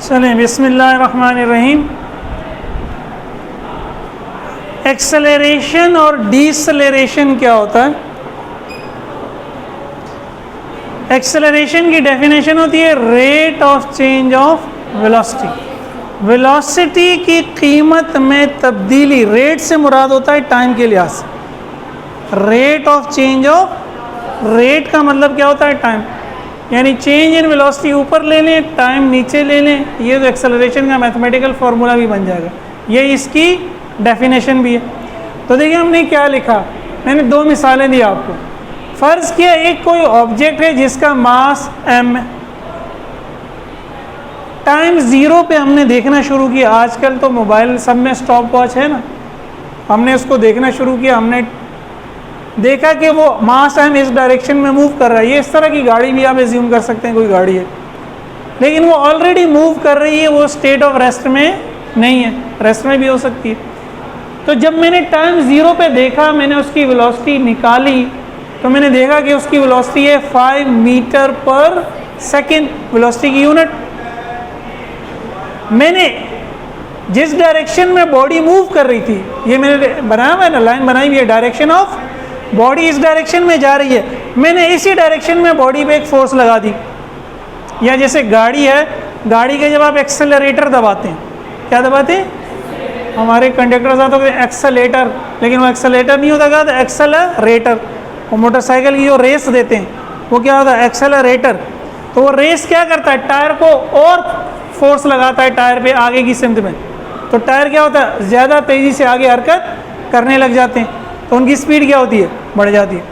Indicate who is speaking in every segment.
Speaker 1: चलें बिस्मिल्लाहिर्रहमानिर्रहीम। एक्सेलरेशन और डीसेलरेशन क्या होता है? एक्सेलरेशन की डेफिनेशन होती है rate of change of velocity. Velocity की कीमत में तब्दीली, रेट से मुराद होता है टाइम के लिहाज से। Rate of change of, rate का मतलब क्या होता है? टाइम, यानी चेंज इन वेलोसिटी ऊपर ले लें, टाइम नीचे ले लें, ये तो एक्सेलरेशन का मैथमेटिकल फार्मूला भी बन जाएगा। ये इसकी डेफिनेशन भी है। तो देखिए हमने क्या लिखा, मैंने दो मिसालें दी आपको। फ़र्ज़ किया एक कोई ऑब्जेक्ट है जिसका मास m है, टाइम ज़ीरो पे हमने देखना शुरू किया। आजकल तो मोबाइल सब में स्टॉप वॉच है ना, हमने उसको देखना शुरू किया। हमने देखा कि वो मास m इस डायरेक्शन में मूव कर रहा है। ये इस तरह की गाड़ी भी आप एज्यूम कर सकते हैं, कोई गाड़ी है लेकिन वो ऑलरेडी मूव कर रही है, वो स्टेट ऑफ रेस्ट में नहीं है, रेस्ट में भी हो सकती है। तो जब मैंने टाइम ज़ीरो पे देखा, मैंने उसकी वेलोसिटी निकाली, तो मैंने देखा कि उसकी वेलोसिटी है 5 मीटर पर सेकेंड, वेलोसिटी की यूनिट। मैंने जिस डायरेक्शन में बॉडी मूव कर रही थी, ये मैंने बनाया हुआ है ना, लाइन बनाई हुई है, डायरेक्शन ऑफ बॉडी इस डायरेक्शन में जा रही है, मैंने इसी डायरेक्शन में बॉडी पे एक फोर्स लगा दी। या जैसे गाड़ी है, गाड़ी के जब आप एक्सेलरेटर दबाते हैं, क्या दबाते हैं? हमारे कंडक्टर साथ होते हैं एक्सेलेटर, लेकिन वो एक्सेलेटर नहीं होता, क्या होता है? एक्सेलरेटर। और मोटरसाइकिल की जो रेस देते हैं वो क्या होता है? एक्सेलरेटर। तो वो रेस क्या करता है? टायर को और फोर्स लगाता है टायर पे आगे की सिमत में, तो टायर क्या होता है? ज़्यादा तेज़ी से आगे हरकत करने लग जाते हैं, तो उनकी स्पीड क्या होती है? बढ़ जाती है।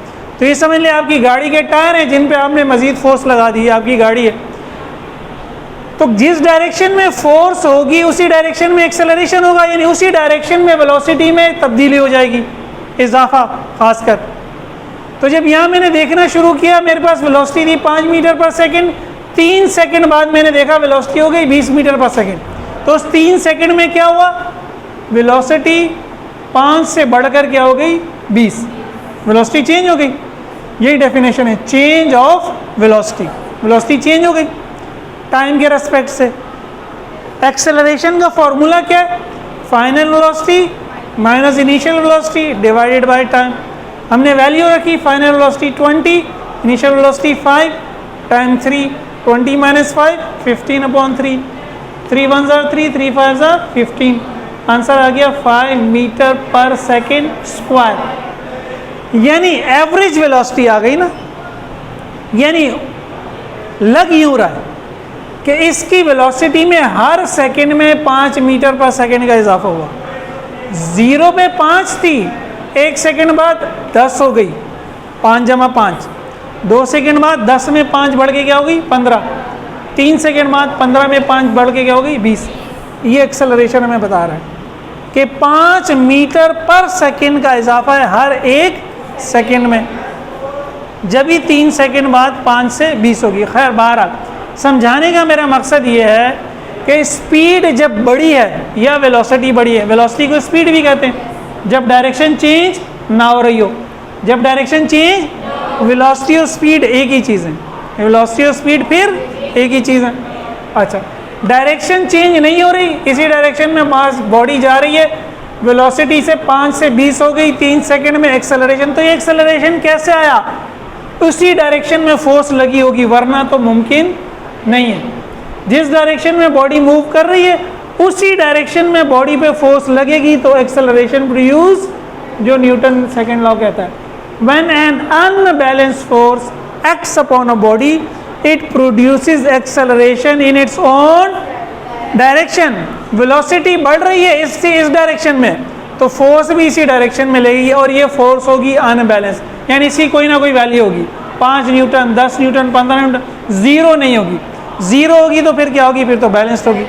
Speaker 1: तो ये समझ लें आपकी गाड़ी के टायर हैं जिन पे आपने मज़ीद फोर्स लगा दी है, आपकी गाड़ी है। तो जिस डायरेक्शन में फोर्स होगी उसी डायरेक्शन में एक्सेलरेशन होगा, यानी उसी डायरेक्शन में वेलोसिटी में तब्दीली हो जाएगी, इजाफा खासकर। तो जब यहाँ मैंने देखना शुरू किया, मेरे पास वेलोसिटी थी 5 मीटर पर सेकेंड, 3 सेकेंड बाद मैंने देखा वेलोसिटी हो गई 20 मीटर पर सेकेंड। तो उस 3 सेकेंड में क्या हुआ? वेलोसिटी 5 से बढ़कर क्या हो गई? 20, वेलोसिटी चेंज हो गई। यही डेफिनेशन है change of velocity, velocity change हो गई टाइम के रेस्पेक्ट से। एक्सेलरेशन का फॉर्मूला क्या है? Final velocity minus initial velocity divided by time. हमने वैल्यू रखी, final velocity 20, initial velocity 5, time 3, 20 minus 5 15/3, 3 1s are 3, 3 5s are 15। Answer आ गया 5 मीटर पर सेकेंड स्क्वायर, यानी एवरेज वेलोसिटी आ गई ना। यानी लग यूँ रहा है कि इसकी वेलोसिटी में हर सेकंड में 5 मीटर पर सेकंड का इजाफा हुआ। 0 पे 5 थी, 1 सेकंड बाद 10 हो गई, 5 जमा 5, 2 सेकंड बाद 10 में 5 बढ़ के क्या हो गई? 15, 3 सेकंड बाद 15 में 5 बढ़ के क्या हो गई? 20। ये एक्सेलरेशन हमें बता रहा है कि 5 मीटर पर सेकंड का इजाफा है हर 1 सेकंड में, जब भी 3 सेकंड बाद 5 से 20 होगी। खैर बहरहाल समझाने का मेरा मकसद ये है कि स्पीड जब बड़ी है या वेलोसिटी बड़ी है, वेलोसिटी को स्पीड भी कहते हैं, जब डायरेक्शन चेंज ना हो रही हो। जब डायरेक्शन चेंज, वेलोसिटी और स्पीड एक ही चीज़ है, वेलोसिटी और स्पीड फिर एक ही चीज़ है। अच्छा, डायरेक्शन चेंज नहीं हो रही, इसी डायरेक्शन में मास बॉडी जा रही है, वेलोसिटी से 5 से 20 हो गई, 3 सेकंड में एक्सेलरेशन। तो ये एक्सेलरेशन कैसे आया? उसी डायरेक्शन में फोर्स लगी होगी, वरना तो मुमकिन नहीं है। जिस डायरेक्शन में बॉडी मूव कर रही है उसी डायरेक्शन में बॉडी पे फोर्स लगेगी, तो एक्सेलरेशन प्रोड्यूस, जो न्यूटन सेकंड लॉ कहता है, when an unbalanced force acts upon a body it produces acceleration in its own direction. Velocity बढ़ रही है इससे इस डायरेक्शन में, तो फोर्स भी इसी डायरेक्शन में लगेगी, और ये फोर्स होगी अनबैलेंस, यानी इसकी कोई ना कोई वैल्यू होगी, 5 न्यूटन, 10 न्यूटन, 15 न्यूटन, 0 नहीं होगी। 0 होगी तो फिर क्या होगी? फिर तो बैलेंस्ड होगी।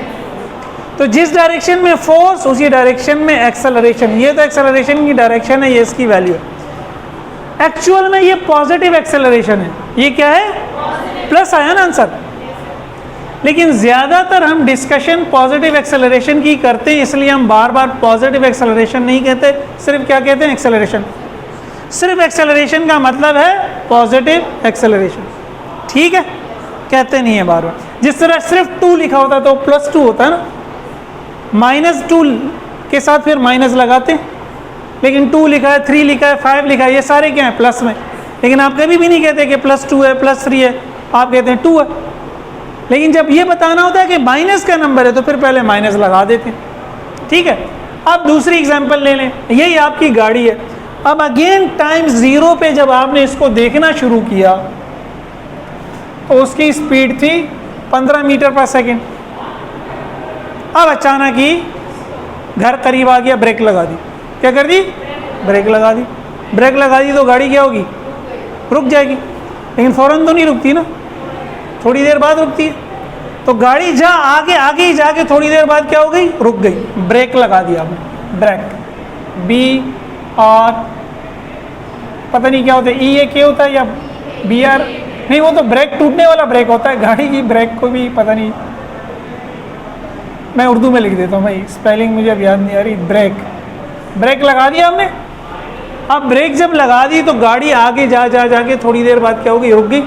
Speaker 1: तो जिस डायरेक्शन में फोर्स उसी डायरेक्शन में एक्सेलरेशन, ये तो एक्सेलरेशन की डायरेक्शन है, ये इसकी वैल्यू है। एक्चुअल में ये पॉजिटिव एक्सेलरेशन है। ये क्या है? प्लस आया ना आंसर। लेकिन ज़्यादातर हम डिस्कशन पॉजिटिव एक्सेलरेशन की करते हैं, इसलिए हम बार बार पॉजिटिव एक्सेलरेशन नहीं कहते, सिर्फ क्या कहते हैं? एक्सेलरेशन। सिर्फ एक्सेलरेशन का मतलब है पॉजिटिव एक्सेलरेशन, ठीक है? कहते नहीं है बार बार। जिस तरह सिर्फ 2 लिखा होता तो +2 होता है ना, -2 के साथ फिर माइनस लगाते हैं, लेकिन 2 लिखा है, 3 लिखा है, 5 लिखा है, ये सारे क्या हैं प्लस में। लेकिन आप कभी भी नहीं कहते कि +2 है, +3 है, आप कहते हैं 2 है। लेकिन जब ये बताना होता है कि माइनस का नंबर है तो फिर पहले माइनस लगा देते हैं, ठीक है। अब दूसरी एग्जांपल ले लें, यही आपकी गाड़ी है। अब अगेन टाइम 0 पे जब आपने इसको देखना शुरू किया तो उसकी स्पीड थी 15 मीटर पर सेकेंड। अब अचानक ही घर करीब आ गया, ब्रेक लगा दी। क्या कर दी? ब्रेक लगा दी। ब्रेक लगा दी तो गाड़ी क्या होगी? रुक जाएगी। लेकिन फ़ौरन तो नहीं रुकती ना, थोड़ी देर बाद रुकती है। तो गाड़ी आगे ही जाके थोड़ी देर बाद क्या हो गई? रुक गई। ब्रेक लगा दिया आपने, ब्रेक, BR, पता नहीं क्या होता है, EAK होता है या BR, नहीं वो तो ब्रेक टूटने वाला ब्रेक होता है। गाड़ी की ब्रेक को भी पता नहीं, मैं उर्दू में लिख देता हूँ भाई, स्पेलिंग मुझे अब याद नहीं आ रही। ब्रेक लगा दिया हमने। अब ब्रेक जब लगा दी तो गाड़ी आगे जाके थोड़ी देर बाद क्या हो गई? रुक गई।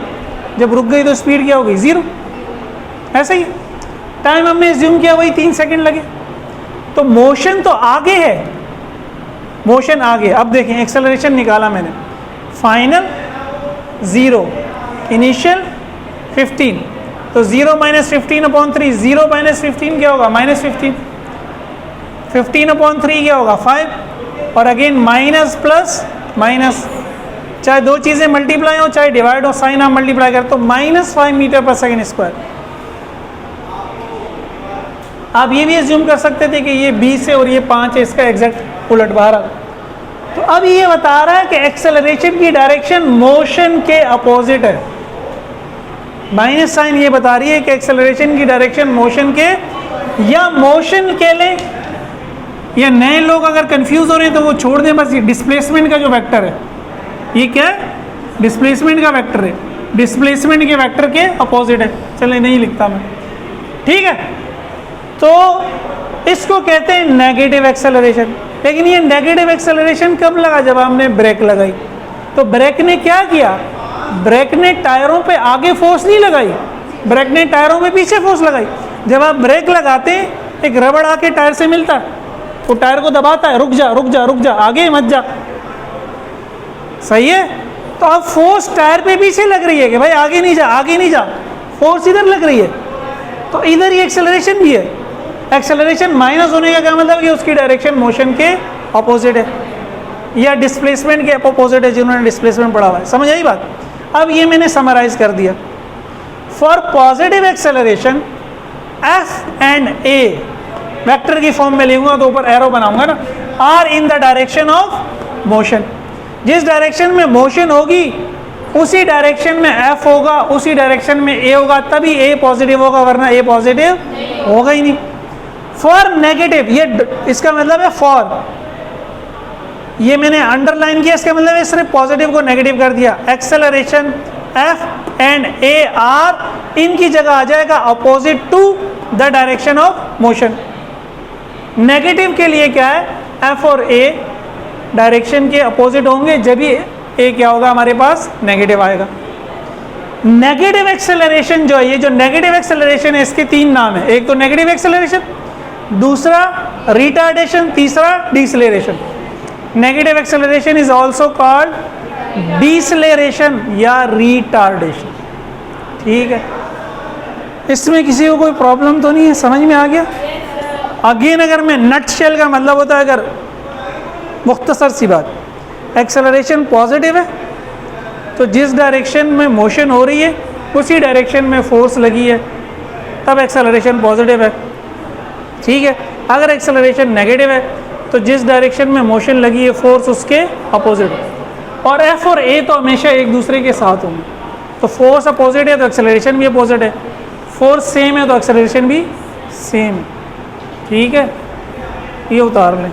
Speaker 1: जब रुक गई तो स्पीड क्या हो गई? 0। ऐसा ही टाइम हमने ज्यूम किया वही 3 सेकंड लगे। तो मोशन तो आगे है, मोशन आगे। अब देखें एक्सेलरेशन निकाला मैंने, फाइनल 0, इनिशियल 15, तो 0 - 15/3, 0 - 15 क्या होगा? -15, 15/3 क्या होगा? 5, और अगेन माइनस प्लस माइनस, चाहे दो चीज़ें मल्टीप्लाई हो चाहे डिवाइड हो, साइन आप मल्टीप्लाई कर तो -5 मीटर पर सेकेंड स्क्वायर। आप ये भी एज्यूम कर सकते थे कि ये 20 है और ये 5 है, इसका एग्जैक्ट उलट बाहर आ। तो अब ये बता रहा है कि एक्सेलरेशन की डायरेक्शन मोशन के अपोजिट है। माइनस साइन ये बता रही है कि एक्सेलरेशन की डायरेक्शन मोशन के, या मोशन के लिए, या नए लोग अगर कंफ्यूज हो रहे हैं तो वो छोड़ दें बस। ये डिस्प्लेसमेंट का जो वेक्टर है, ये क्या है? डिस्प्लेसमेंट का वेक्टर है, डिस्प्लेसमेंट के वेक्टर के अपोजिट है। चलिए नहीं लिखता मैं, ठीक है। तो इसको कहते हैं नेगेटिव एक्सेलरेशन। लेकिन ये नेगेटिव एक्सेलरेशन कब लगा? जब हमने ब्रेक लगाई। तो ब्रेक ने क्या किया? ब्रेक ने टायरों पे आगे फोर्स नहीं लगाई, ब्रेक ने टायरों में पीछे फोर्स लगाई। जब आप ब्रेक लगाते हैं, एक रबड़ आके टायर से मिलता है, वो टायर को दबाता है, रुक जा रुक जा रुक जा, आगे मत जा, सही है। तो अब फोर्स टायर पे पीछे लग रही है कि भाई आगे नहीं जा, आगे नहीं जा, फोर्स इधर लग रही है। तो इधर ही एक्सेलरेशन भी है। एक्सेलरेशन माइनस होने का क्या मतलब? कि उसकी डायरेक्शन मोशन के अपोजिट है, या डिस्प्लेसमेंट के अपोजिट है, जिन्होंने डिस्प्लेसमेंट पढ़ा हुआ है। समझ आई बात? अब ये मैंने समराइज कर दिया। For positive acceleration F and A vector की फॉर्म में लिखूंगा तो ऊपर एरो बनाऊंगा ना, are in the direction of motion. जिस डायरेक्शन में मोशन होगी उसी डायरेक्शन में F होगा, उसी डायरेक्शन में A होगा, तभी A पॉजिटिव होगा, वरना A पॉजिटिव होगा ही नहीं। फॉर नेगेटिव, ये इसका मतलब है फॉर, ये मैंने अंडरलाइन किया, इसका मतलब है सिर्फ पॉजिटिव को नेगेटिव कर दिया। Acceleration F and A are, इनकी जगह आ जाएगा opposite to the direction of motion. Negative के लिए क्या है? F और A डायरेक्शन के अपोजिट होंगे, जब ही A क्या होगा? हमारे पास नेगेटिव आएगा। नेगेटिव एक्सेलरेशन जो है, ये जो नेगेटिव एक्सेलरेशन है, इसके 3 नाम है। एक तो नेगेटिव एक्सेलरेशन, दूसरा रिटार्डेशन, तीसरा deceleration. Negative acceleration is also called deceleration या रिटार्डेशन, ठीक है। इसमें किसी को कोई प्रॉब्लम तो नहीं है? समझ में आ गया? अगेन अगर मैं नट शेल का मतलब होता है, अगर मुख्तसर सी बात, एक्सेलरेशन पॉजिटिव है तो जिस डायरेक्शन में मोशन हो रही है उसी डायरेक्शन में फोर्स लगी है, तब एक्सेलरेशन पॉजिटिव है, ठीक है। अगर एक्सेलरेशन नेगेटिव है तो जिस डायरेक्शन में मोशन लगी है फोर्स उसके अपोजिट है। और F और A तो हमेशा एक दूसरे के साथ होंगे। तो फोर्स अपोजिट है तो एक्सेलरेशन भी अपोजिट है, फोर्स सेम है तो एक्सेलरेशन भी सेम है, ठीक है। ये उतार लें।